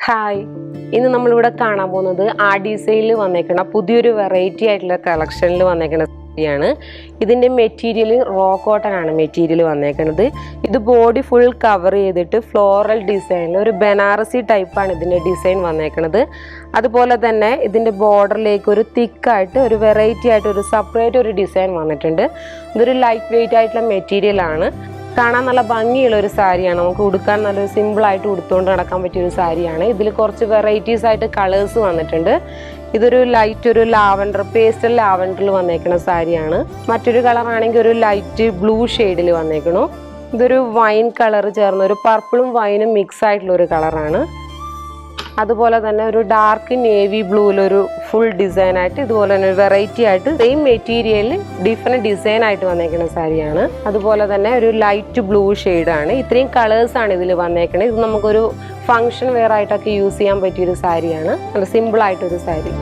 Hi, ഇന്ന് നമ്മളിവിടെ കാണാൻ പോകുന്നത് ഡിസൈനിൽ വന്നേക്കുന്ന പുതിയൊരു വെറൈറ്റി ആയിട്ടുള്ള കളക്ഷനിൽ വന്നേക്കുന്ന സാരിയാണ്. ഇതിൻ്റെ മെറ്റീരിയൽ റോ കോട്ടൺ ആണ് മെറ്റീരിയൽ വന്നേക്കുന്നത്. ഇത് ബോഡി ഫുൾ കവർ ചെയ്തിട്ട് ഫ്ലോറൽ ഡിസൈനിൽ ഒരു ബനാറസി ടൈപ്പാണ് ഇതിൻ്റെ ഡിസൈൻ വന്നേക്കുന്നത്. അതുപോലെ തന്നെ ഇതിൻ്റെ ബോർഡറിലേക്ക് ഒരു തിക്കായിട്ട് ഒരു വെറൈറ്റി ആയിട്ട് ഒരു സെപ്പറേറ്റ് ഒരു ഡിസൈൻ വന്നിട്ടുണ്ട്. ഇതൊരു ലൈറ്റ് വെയിറ്റ് ആയിട്ടുള്ള മെറ്റീരിയലാണ്. കാണാൻ നല്ല ഭംഗിയുള്ള ഒരു സാരിയാണ്. നമുക്ക് ഉടുക്കാൻ നല്ലൊരു സിമ്പിളായിട്ട് ഉടുത്തുകൊണ്ട് നടക്കാൻ പറ്റിയൊരു സാരിയാണ്. ഇതിൽ കുറച്ച് വെറൈറ്റീസ് ആയിട്ട് കളേഴ്സ് വന്നിട്ടുണ്ട്. ഇതൊരു ലൈറ്റ് ഒരു ലാവൻഡർ പേസ്റ്റൽ ലാവൻഡറിൽ വന്നേക്കുന്ന സാരിയാണ്. മറ്റൊരു കളറാണെങ്കിൽ ഒരു ലൈറ്റ് ബ്ലൂ ഷെയ്ഡിൽ വന്നേക്കണു. ഇതൊരു വൈൻ കളർ ചേർന്ന ഒരു പർപ്പിളും വൈനും മിക്സ് ആയിട്ടുള്ള ഒരു കളറാണ്. അതുപോലെ തന്നെ ഒരു ഡാർക്ക് നേവി ബ്ലൂവിലൊരു ഫുൾ ഡിസൈൻ ആയിട്ട് ഇതുപോലെ തന്നെ ഒരു വെറൈറ്റി ആയിട്ട് സെയിം മെറ്റീരിയലിൽ ഡിഫറെൻറ്റ് ഡിസൈൻ ആയിട്ട് വന്നേക്കുന്ന സാരിയാണ്. അതുപോലെ തന്നെ ഒരു ലൈറ്റ് ബ്ലൂ ഷെയ്ഡാണ്. ഇത്രയും കളേഴ്സാണ് ഇതിൽ വന്നേക്കുന്നത്. ഇത് നമുക്കൊരു ഫങ്ഷൻ വെയർ ആയിട്ടൊക്കെ യൂസ് ചെയ്യാൻ പറ്റിയൊരു സാരിയാണ്. നല്ല സിമ്പിളായിട്ടൊരു സാരി.